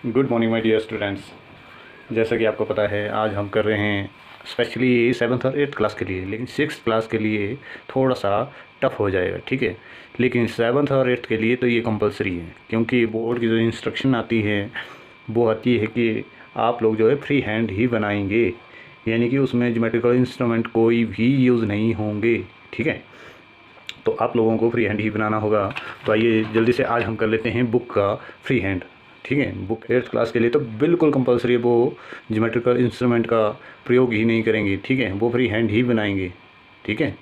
Good morning my dear students. जैसा कि आपको पता है आज हम कर रहे हैं स्पेशली 7th और 8th क्लास के लिए, लेकिन 6th क्लास के लिए थोड़ा सा टफ़ हो जाएगा, ठीक है। लेकिन 7th और 8th के लिए तो ये कंपलसरी है, क्योंकि बोर्ड की जो इंस्ट्रक्शन आती है वो आती है कि आप लोग जो है फ्री हैंड ही बनाएंगे, यानी कि उसमें ज्योमेट्रिकल इंस्ट्रूमेंट कोई भी यूज़ नहीं होंगे, ठीक है। तो आप लोगों को फ्री हैंड ही बनाना होगा। तो आइए जल्दी से आज हम कर लेते हैं बुक का फ्री हैंड, ठीक है। बुक 8th क्लास के लिए तो बिल्कुल कंपलसरी है, वो ज्योमेट्रिकल इंस्ट्रूमेंट का प्रयोग ही नहीं करेंगे, ठीक है, वो फ्री हैंड ही बनाएंगे, ठीक है।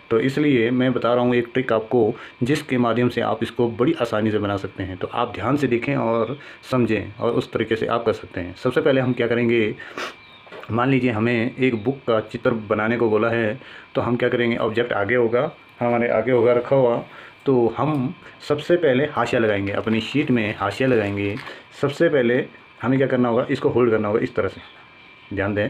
तो इसलिए मैं बता रहा हूँ एक ट्रिक आपको, जिसके माध्यम से आप इसको बड़ी आसानी से बना सकते हैं। तो आप ध्यान से देखें और समझें और उस तरीके से आप कर सकते हैं। सबसे पहले हम क्या करेंगे, मान लीजिए हमें एक बुक का चित्र बनाने को बोला है, तो हम क्या करेंगे, ऑब्जेक्ट आगे होगा, हमारे आगे होगा रखा हुआ, तो हम सबसे पहले हाशिया लगाएंगे, अपनी शीट में हाशिया लगाएंगे। सबसे पहले हमें क्या करना होगा, इसको होल्ड करना होगा इस तरह से, ध्यान दें,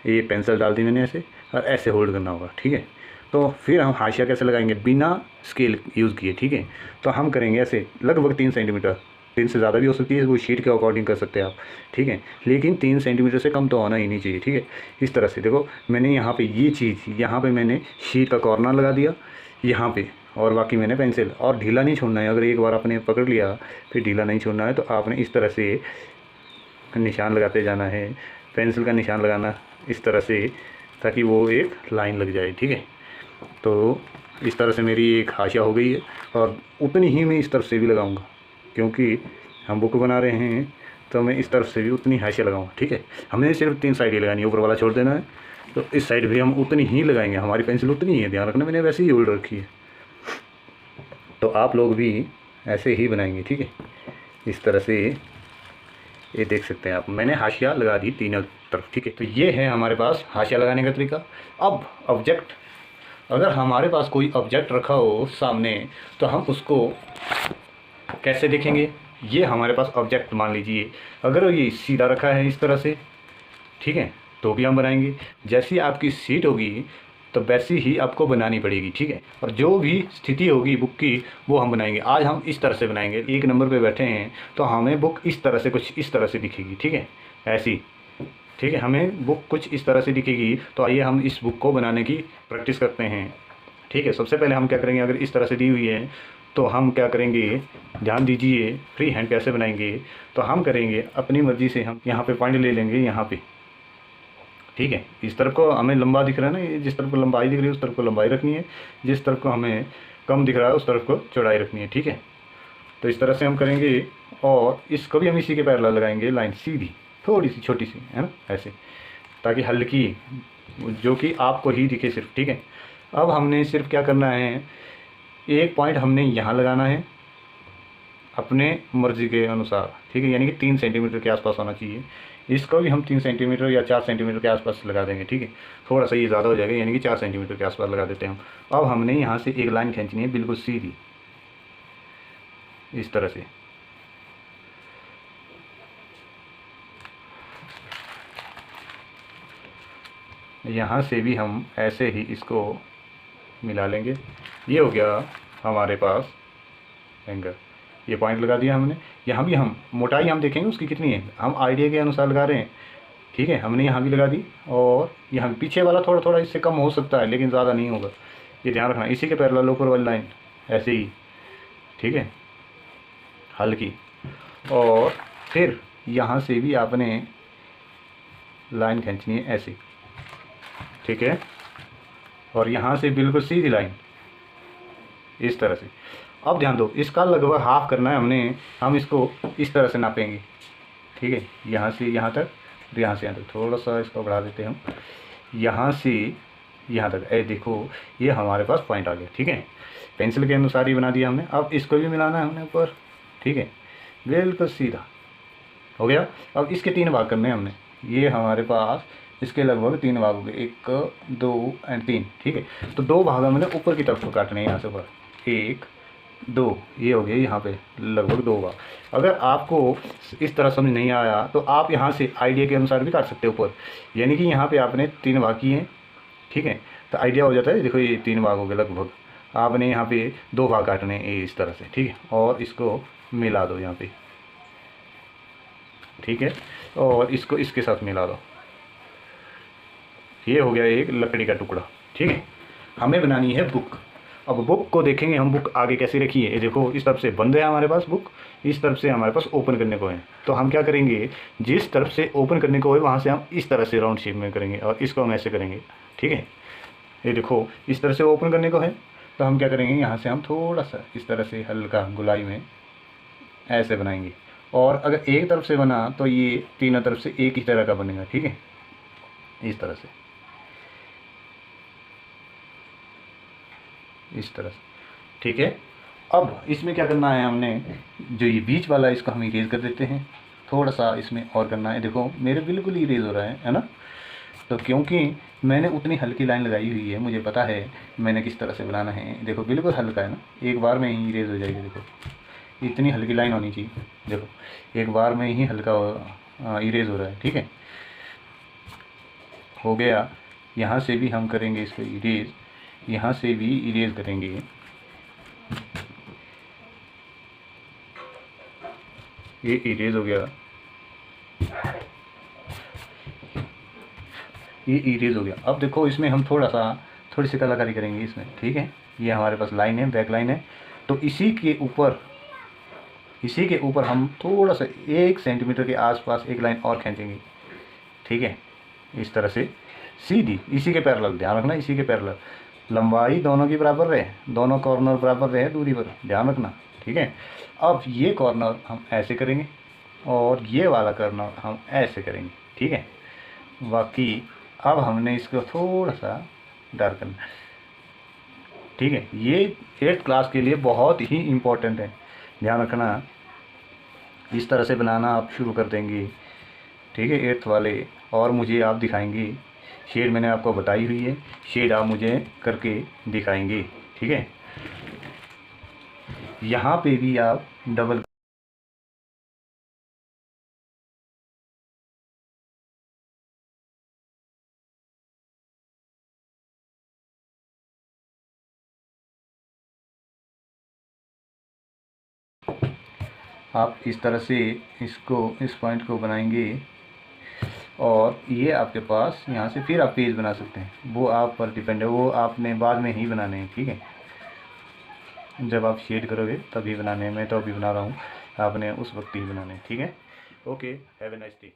ये पेंसिल डाल दी मैंने ऐसे, और ऐसे होल्ड करना होगा, ठीक है। तो फिर हम हाशिया कैसे लगाएंगे, बिना स्केल यूज़ किए, ठीक है। तो हम करेंगे ऐसे लगभग 3 सेंटीमीटर, 3 से ज़्यादा भी हो सकती है, वो शीट के अकॉर्डिंग कर सकते हैं आप, ठीक है। लेकिन 3 सेंटीमीटर से कम तो होना ही नहीं चाहिए, ठीक है। इस तरह से देखो, मैंने यहाँ पे ये चीज़, यहाँ पे मैंने शीट का कॉर्नर लगा दिया यहाँ पे, और बाकी मैंने पेंसिल, और ढीला नहीं छोड़ना है। अगर एक बार आपने पकड़ लिया फिर ढीला नहीं छोड़ना है, तो आपने इस तरह से निशान लगाते जाना है, पेंसिल का निशान लगाना इस तरह से, ताकि वो एक लाइन लग जाए, ठीक है। तो इस तरह से मेरी एक हाशिया हो गई है, और उतनी ही मैं इस तरफ से भी लगाऊंगा, क्योंकि हम बुक बना रहे हैं, तो मैं इस तरफ से भी उतनी हाशिया लगाऊंगा, ठीक है। हमें सिर्फ 3 साइड ही लगानी है, ऊपर वाला छोड़ देना है। तो इस साइड भी हम उतनी ही लगाएंगे, हमारी पेंसिल उतनी ही है, ध्यान रखना, मैंने वैसे ही होल्ड रखी है। तो आप लोग भी ऐसे ही बनाएंगे, ठीक है, इस तरह से। ये देख सकते हैं आप, मैंने हाशिया लगा दी तीनों तरफ, ठीक है। तो ये है हमारे पास हाशिया लगाने का तरीका। अब ऑब्जेक्ट, अगर हमारे पास कोई ऑब्जेक्ट रखा हो सामने, तो हम उसको कैसे देखेंगे। ये हमारे पास ऑब्जेक्ट मान लीजिए, अगर ये सीधा रखा है इस तरह से, ठीक है, तो भी हम बनाएंगे। जैसी आपकी सीट होगी तो वैसी ही आपको बनानी पड़ेगी, ठीक है। और जो भी स्थिति होगी बुक की, वो हम बनाएंगे। आज हम इस तरह से बनाएंगे, 1 नंबर पे बैठे हैं तो हमें बुक इस तरह से, कुछ इस तरह से दिखेगी, ठीक है, ऐसी, ठीक है, हमें बुक कुछ इस तरह से दिखेगी। तो आइए हम इस बुक को बनाने की प्रैक्टिस करते हैं, ठीक है। सबसे पहले हम क्या करेंगे, अगर इस तरह से दी हुई है तो हम क्या करेंगे, ध्यान दीजिए, फ्री हैंड कैसे बनाएंगे। तो हम करेंगे अपनी मर्ज़ी से, हम यहाँ पे पॉइंट ले लेंगे यहाँ पे, ठीक है। इस तरफ को हमें लंबा दिख रहा है ना, ये जिस तरफ को लंबाई दिख रही है उस तरफ को लंबाई रखनी है, जिस तरफ को हमें कम दिख रहा है उस तरफ को चौड़ाई रखनी है, ठीक है। तो इस तरह से हम करेंगे, और इसको भी हम इसी के पैरेलल लगाएंगे, लाइन सीधी, थोड़ी सी छोटी सी, है ना, ऐसे, ताकि हल्की, जो कि आपको ही दिखे सिर्फ, ठीक है। अब हमने सिर्फ क्या करना है, एक पॉइंट हमने यहाँ लगाना है अपने मर्ज़ी के अनुसार, ठीक है, यानी कि 3 सेंटीमीटर के आसपास होना चाहिए। इसको भी हम 3 सेंटीमीटर या 4 सेंटीमीटर के आसपास लगा देंगे, ठीक है। थोड़ा सा ये ज़्यादा हो जाएगा, यानी कि 4 सेंटीमीटर के आसपास लगा देते हैं हम। अब हमने यहाँ से एक लाइन खींचनी है बिल्कुल सीधी, इस तरह से, यहाँ से भी हम ऐसे ही इसको मिला लेंगे। ये हो गया हमारे पास एंगल, ये पॉइंट लगा दिया हमने। यहाँ भी हम मोटाई हम देखेंगे उसकी कितनी है, हम आइडिया के अनुसार लगा रहे हैं, ठीक है। हमने यहाँ भी लगा दी, और यहाँ पीछे वाला थोड़ा थोड़ा इससे कम हो सकता है, लेकिन ज़्यादा नहीं होगा, ये ध्यान रखना। इसी के पैरेलल ऊपर वाली लाइन ऐसे ही, ठीक है, हल्की। और फिर यहाँ से भी आपने लाइन खींचनी है ऐसी, ठीक है, और यहाँ से बिल्कुल सीधी लाइन इस तरह से। अब ध्यान दो, इसका लगभग हाफ करना है हमने, हम इसको इस तरह से नापेंगे, ठीक है, यहाँ से यहाँ तक, यहाँ से यहाँ तक, थोड़ा सा इसको बढ़ा देते हैं हम, यहाँ से यहाँ तक। ए देखो, ये हमारे पास पॉइंट आ गया, ठीक है, पेंसिल के अनुसार ही बना दिया हमने। अब इसको भी मिलाना है हमने ऊपर, ठीक है, बिल्कुल सीधा हो गया। अब इसके 3 भाग करने हैं हमने, ये हमारे पास इसके लगभग 3 भाग हो गए, 1 2 एंड 3, ठीक है। तो 2 भाग हमने ऊपर की तरफ को काटने हैं, यहाँ से ऊपर 1 2, ये हो गया यहाँ पे लगभग 2 भाग। अगर आपको इस तरह समझ नहीं आया तो आप यहाँ से आइडिया के अनुसार भी काट सकते हो ऊपर, यानी कि यहाँ पे आपने 3 भाग किए हैं, ठीक है। तो आइडिया हो जाता है, देखो ये 3 भाग हो गए लगभग। आपने यहाँ पे 2 भाग काटने हैं इस तरह से, ठीक है, और इसको मिला दो यहाँ पे, ठीक है, और इसको इसके साथ मिला दो। ये हो गया एक लकड़ी का टुकड़ा। ठीक है, हमें बनानी है बुक। अब बुक को देखेंगे हम, बुक आगे कैसे रखी है। ये देखो, इस तरफ से बंद है हमारे पास बुक, इस तरफ से हमारे पास ओपन करने को है। तो हम क्या करेंगे, जिस तरफ से ओपन करने को है वहाँ से हम इस तरह से राउंड शेप में करेंगे, और इसको हम ऐसे करेंगे। ठीक है, ये देखो इस तरह से ओपन करने को है, तो हम क्या करेंगे, यहाँ से हम थोड़ा सा इस तरह से हल्का गुलाई में ऐसे बनाएंगे। और अगर एक तरफ से बना तो ये तीनों तरफ से एक ही तरह का बनेगा। ठीक है, इस तरह से, इस तरह से। ठीक है, अब इसमें क्या करना है हमने, जो ये बीच वाला है इसको हम इरेज कर देते हैं। थोड़ा सा इसमें और करना है, देखो मेरे बिल्कुल ही इरेज हो रहा है ना। तो क्योंकि मैंने उतनी हल्की लाइन लगाई हुई है, मुझे पता है मैंने किस तरह से बनाना है। देखो बिल्कुल हल्का है ना, एक बार में ही इरेज हो जाएगी। देखो इतनी हल्की लाइन होनी चाहिए, देखो एक बार में ही हल्का इरेज हो रहा है। ठीक है, हो गया। यहाँ से भी हम करेंगे इसको इरेज, यहाँ से भी इरेज करेंगे। ये इरेज हो गया, ये इरेज हो गया। अब देखो इसमें हम थोड़ी सी कलाकारी करेंगे इसमें। ठीक है, ये हमारे पास लाइन है, बैक लाइन है। तो इसी के ऊपर हम थोड़ा सा 1 सेंटीमीटर के आसपास एक लाइन और खींचेंगे। ठीक है, इस तरह से सीधी, इसी के पैरेलल, ध्यान रखना इसी के पैरेलल, लंबाई दोनों की बराबर रहे, दोनों कॉर्नर बराबर रहे दूरी पर, ध्यान रखना। ठीक है, अब ये कॉर्नर हम ऐसे करेंगे और ये वाला कॉर्नर हम ऐसे करेंगे। ठीक है, बाकी अब हमने इसको थोड़ा सा डार्क करना है। ठीक है, ये 8th क्लास के लिए बहुत ही इम्पोर्टेंट है, ध्यान रखना। इस तरह से बनाना आप शुरू कर देंगे। ठीक है, 8th वाले, और मुझे आप दिखाएंगे। शेड मैंने आपको बताई हुई है, शेड आप मुझे करके दिखाएंगे। ठीक है, यहाँ पे भी आप डबल, आप इस तरह से इसको, इस पॉइंट को बनाएंगे। और ये आपके पास यहाँ से फिर आप पेज बना सकते हैं, वो आप पर डिपेंड है, वो आपने बाद में ही बनाने हैं। ठीक है, जब आप शेड करोगे तभी बनाने हैं, मैं तो अभी बना रहा हूँ, आपने उस वक्त ही बनाने हैं। ठीक है, okay, have a nice day.